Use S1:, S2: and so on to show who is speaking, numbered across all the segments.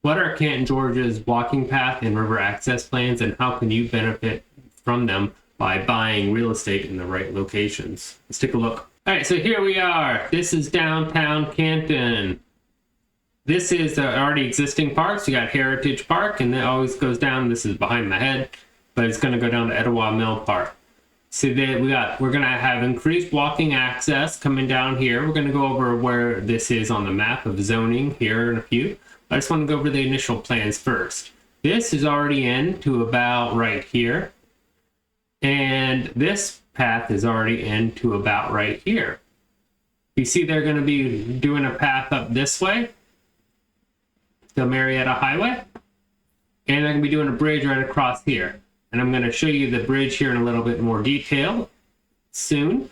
S1: What are Canton, Georgia's walking path and river access plans, and how can you benefit from them by buying real estate in the right locations? Let's take a look. All right, so here we are. This is downtown Canton. This is the already existing parks. You got Heritage Park, and it always goes down. This is behind my head, but it's going to go down to Etowah Mill Park. So we're going to have increased walking access coming down here. We're going to go over where this is on the map of zoning here in a few. I just want to go over the initial plans first. This is already in to about right here, and this path is already in to about right here. You see they're going to be doing a path up this way, the Marietta Highway, and they're going to be doing a bridge right across here. And I'm going to show you the bridge here in a little bit more detail soon.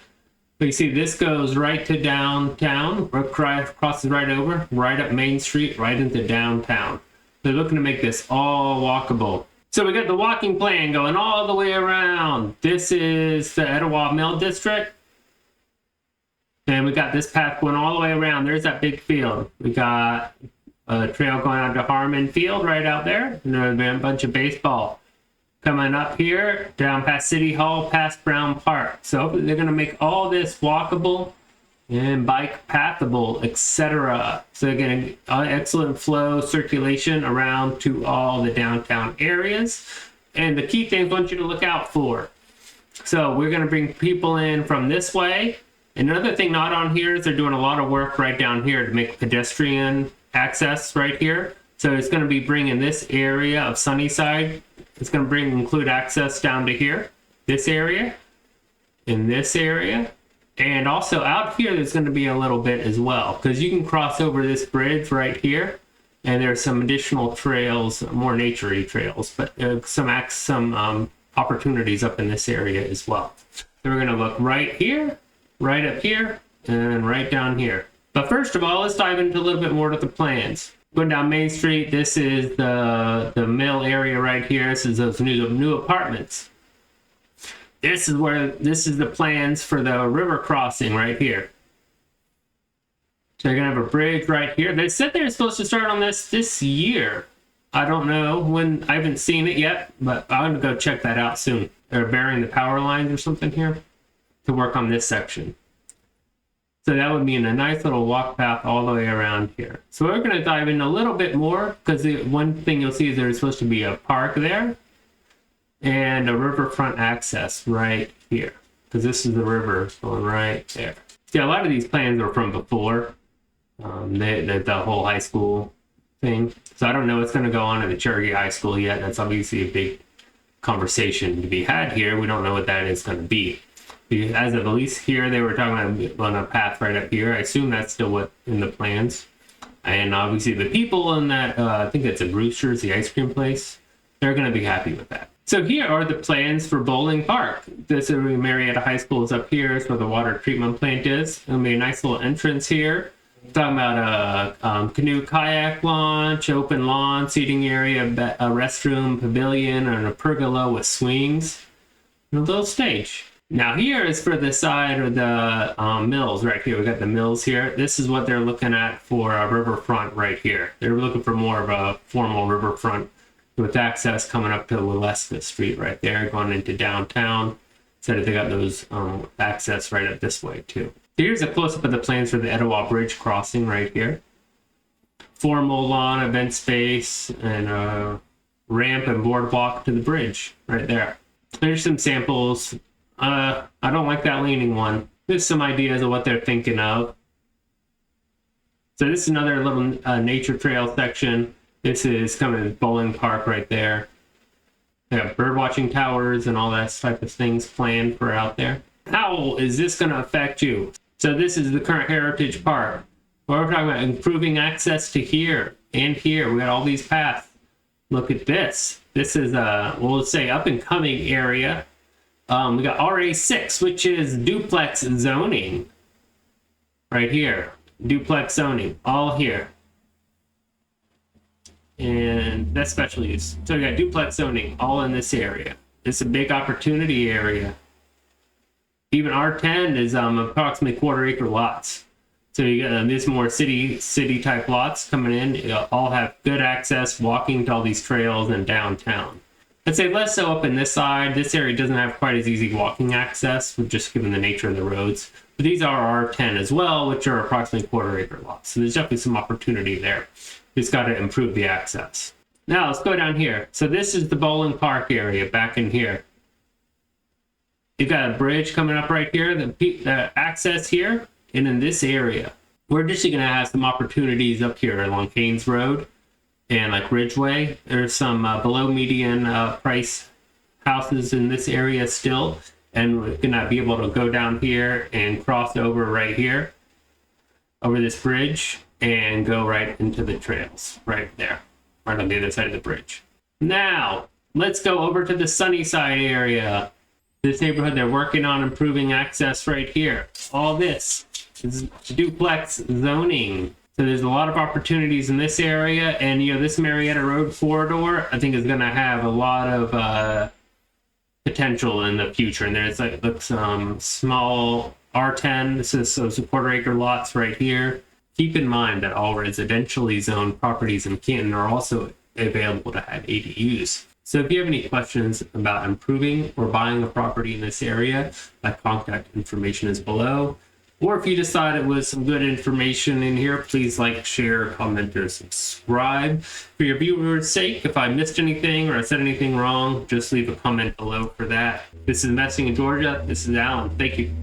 S1: But you see this goes right to downtown, crosses right over, right up Main Street, right into downtown. They're looking to make this all walkable. So we got the walking plan going all the way around. This is the Etowah Mill District. And we got this path going all the way around. There's that big field. We got a trail going out to Harmon Field right out there. And there's a bunch of baseball. Coming up here, down past City Hall, past Brown Park. So they're going to make all this walkable and bike pathable, etc. So they're getting excellent flow, circulation around to all the downtown areas. And the key things I want you to look out for. So we're going to bring people in from this way. Another thing not on here is they're doing a lot of work right down here to make pedestrian access right here. So it's going to be bringing this area of Sunnyside. It's going to include access down to here, this area, in this area, and also out here there's going to be a little bit as well, because you can cross over this bridge right here, and there's some additional trails, more naturey trails, but some opportunities up in this area as well. So we're going to look right here, right up here, and right down here. But first of all, let's dive into a little bit more to the plans. Going down Main Street, this is the mill area right here. This is those new apartments. This is the plans for the river crossing right here. So they're gonna have a bridge right here. They said they're supposed to start on this year. I don't know when. I haven't seen it yet, but I'm gonna go check that out soon. They're burying the power lines or something here to work on this section. So that would mean a nice little walk path all the way around here. So we're going to dive in a little bit more, because one thing you'll see is there's supposed to be a park there and a riverfront access right here, because this is the river going right there. See, a lot of these plans are from before the whole high school thing. So I don't know what's going to go on at the Cherokee High School yet. That's obviously a big conversation to be had here. We don't know what that is going to be. As of at least here, they were talking about on a path right up here. I assume that's still what in the plans. And obviously the people in that, I think it's a Brewster's, the ice cream place, they're going to be happy with that. So here are the plans for Bowling Park. This is Marietta High School is up here. It's where the water treatment plant is. It'll be a nice little entrance here. Talking about a canoe kayak launch, open lawn, seating area, a restroom, pavilion, and a pergola with swings, and a little stage. Now here is for the side of the mills right here. We got the mills here. This is what they're looking at for a riverfront right here. They're looking for more of a formal riverfront with access coming up to Waleska Street right there, going into downtown. So they got those access right up this way too. Here's a close-up of the plans for the Etowah Bridge crossing right here. Formal lawn, event space, and a ramp and boardwalk to the bridge right there. There's some samples. I don't like that leaning one. There's some ideas of what they're thinking of. So this is another little nature trail section. This is kind of Bowling Park right there. They have bird watching towers and all that type of things planned for out there. How is this going to affect you? So this is the current Heritage Park. We're talking about improving access to here and here. We got all these paths. Look at this. This is we'll say up and coming area. We got RA6, which is duplex zoning. Right here. Duplex zoning. All here. And that's special use. So we got duplex zoning all in this area. It's a big opportunity area. Even R10 is approximately quarter acre lots. So you got these more city type lots coming in. You all have good access, walking to all these trails and downtown. I'd say less so up in this side. This area doesn't have quite as easy walking access, just given the nature of the roads. But these are R10 as well, which are approximately quarter-acre lots. So there's definitely some opportunity there. Just got to improve the access. Now let's go down here. So this is the bowling park area back in here. You've got a bridge coming up right here, the access here, and in this area. We're just going to have some opportunities up here along Haynes Road and like Ridgeway. There's some below median price houses in this area still, and we're going to be able to go down here and cross over right here, over this bridge, and go right into the trails right there, right on the other side of the bridge. Now, let's go over to the Sunnyside area. This neighborhood, they're working on improving access right here. All this is duplex zoning. So there's a lot of opportunities in this area, and this Marietta Road corridor, I think, is going to have a lot of potential in the future. And there's like some small R10, this is some quarter-acre lots right here. Keep in mind that all residentially zoned properties in Canton are also available to have ADUs. So if you have any questions about improving or buying a property in this area, my contact information is below. Or if you just thought it was some good information in here, please like, share, comment, or subscribe. For your viewers' sake, if I missed anything or I said anything wrong, just leave a comment below for that. This is Messing in Georgia. This is Alan. Thank you.